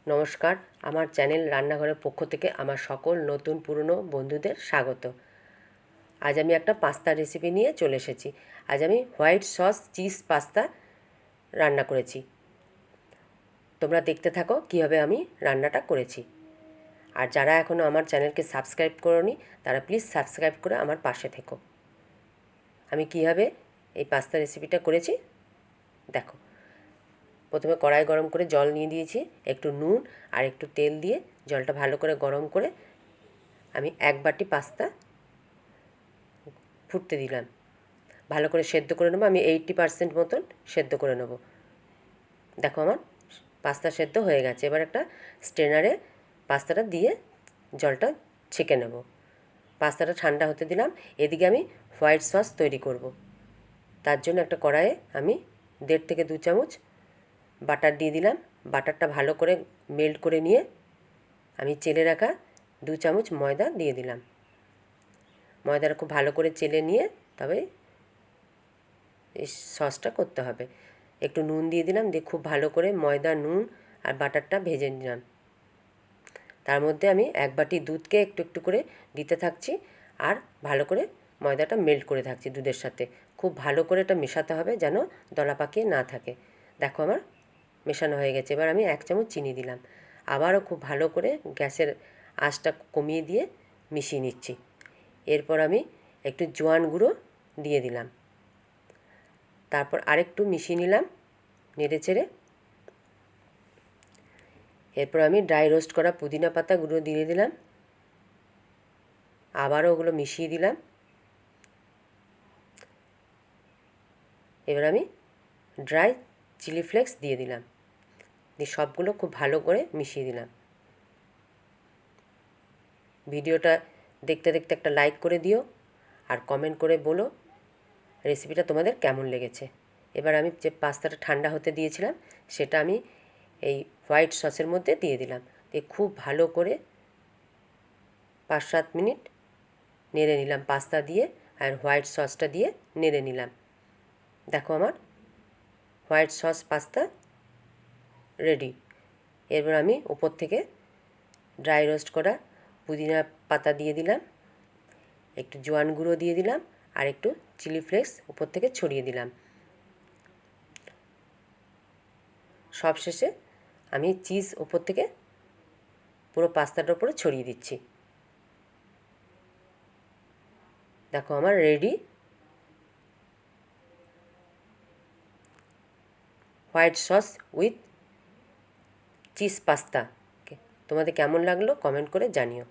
নমস্কার, আমার চ্যানেল রান্নাঘরের পক্ষ থেকে আমার সকল নতুন পুরনো বন্ধুদের স্বাগত। আজ আমি একটা পাস্তা রেসিপি নিয়ে চলে এসেছি। আজ আমি হোয়াইট সস চিজ পাস্তা রান্না করেছি। তোমরা দেখতে থাকো কীভাবে আমি রান্নাটা করেছি। আর যারা এখনও আমার চ্যানেলকে সাবস্ক্রাইব করোনি তারা প্লিজ সাবস্ক্রাইব করে আমার পাশে থেকো। আমি কীভাবে এই পাস্তা রেসিপিটা করেছি দেখো। প্রথমে কড়াই গরম করে জল নিয়ে দিয়েছি, একটু নুন আর একটু তেল দিয়ে জলটা ভালো করে গরম করে আমি 1 বাটি পাস্তা ফুটতে দিলাম। ভালো করে সেদ্ধ করে নেবো। আমি 80% মতন সেদ্ধ করে নেব। দেখো আমার পাস্তা সেদ্ধ হয়ে গেছে। এবার একটা স্ট্রেনারে পাস্তাটা দিয়ে জলটা ছেঁকে নেব। পাস্তাটা ঠান্ডা হতে দিলাম। এদিকে আমি হোয়াইট সস তৈরি করব। তার জন্য একটা কড়াইয়ে আমি 1.5 থেকে 2 চামচ বাটার দিয়ে দিলাম। বাটারটা ভালো করে মেল্ট করে নিয়ে আমি চেলে রাখা 2 চামচ ময়দা দিয়ে দিলাম। ময়দাটা খুব ভালো করে চেলে নিয়ে তবে এই সসটা করতে হবে। একটু নুন দিয়ে দিলাম, দিয়ে খুব ভালো করে ময়দা, নুন আর বাটারটা ভেজে নিলাম। তার মধ্যে আমি 1 বাটি দুধকে একটু একটু করে দিতে থাকছি আর ভালো করে ময়দাটা মেল্ট করে থাকছি দুধের সাথে। খুব ভালো করে এটা মেশাতে হবে যেন দলা পাকিয়ে না থাকে। দেখো আমার মেশানো হয়ে গেছে। এবার আমি 1 চামচ চিনি দিলাম। আবারও খুব ভালো করে গ্যাসের আঁচটা কমিয়ে দিয়ে মিশিয়ে নিচ্ছি। এরপর আমি একটু জোয়ান গুঁড়ো দিয়ে দিলাম। তারপর আরেকটু মিশিয়ে নিলাম নেড়ে চেড়ে। এরপর আমি ড্রাই রোস্ট করা পুদিনা পাতাগুলো দিয়ে দিলাম। আবারও ওগুলো মিশিয়ে দিলাম। এবার আমি ড্রাই চিলি ফ্লেক্স দিয়ে দিলাম। দিয়ে সবগুলো খুব ভালো করে মিশিয়ে দিলাম। ভিডিওটা দেখতে দেখতে একটা লাইক করে দিও আর কমেন্ট করে বলো রেসিপিটা তোমাদের কেমন লেগেছে। এবার আমি যে পাস্তাটা ঠান্ডা হতে দিয়েছিলাম সেটা আমি এই হোয়াইট সসের মধ্যে দিয়ে দিলাম। দিয়ে খুব ভালো করে 5-7 মিনিট নেড়ে নিলাম। পাস্তা দিয়ে আর হোয়াইট সসটা দিয়ে নেড়ে নিলাম। দেখো আমার হোয়াইট সস পাস্তা রেডি। এরপর আমি উপর থেকে ড্রাই রোস্ট করা পুদিনা পাতা দিয়ে দিলাম, একটু জোয়ান গুঁড়ো দিয়ে দিলাম আর একটু চিলি ফ্লেক্স উপর থেকে ছড়িয়ে দিলাম। সবশেষে আমি চিজ উপর থেকে পুরো পাস্তাটার উপরে ছড়িয়ে দিচ্ছি। দেখো আমার ready white sauce with cheese pasta. তোমাদের কেমন লাগলো কমেন্ট করে জানিও।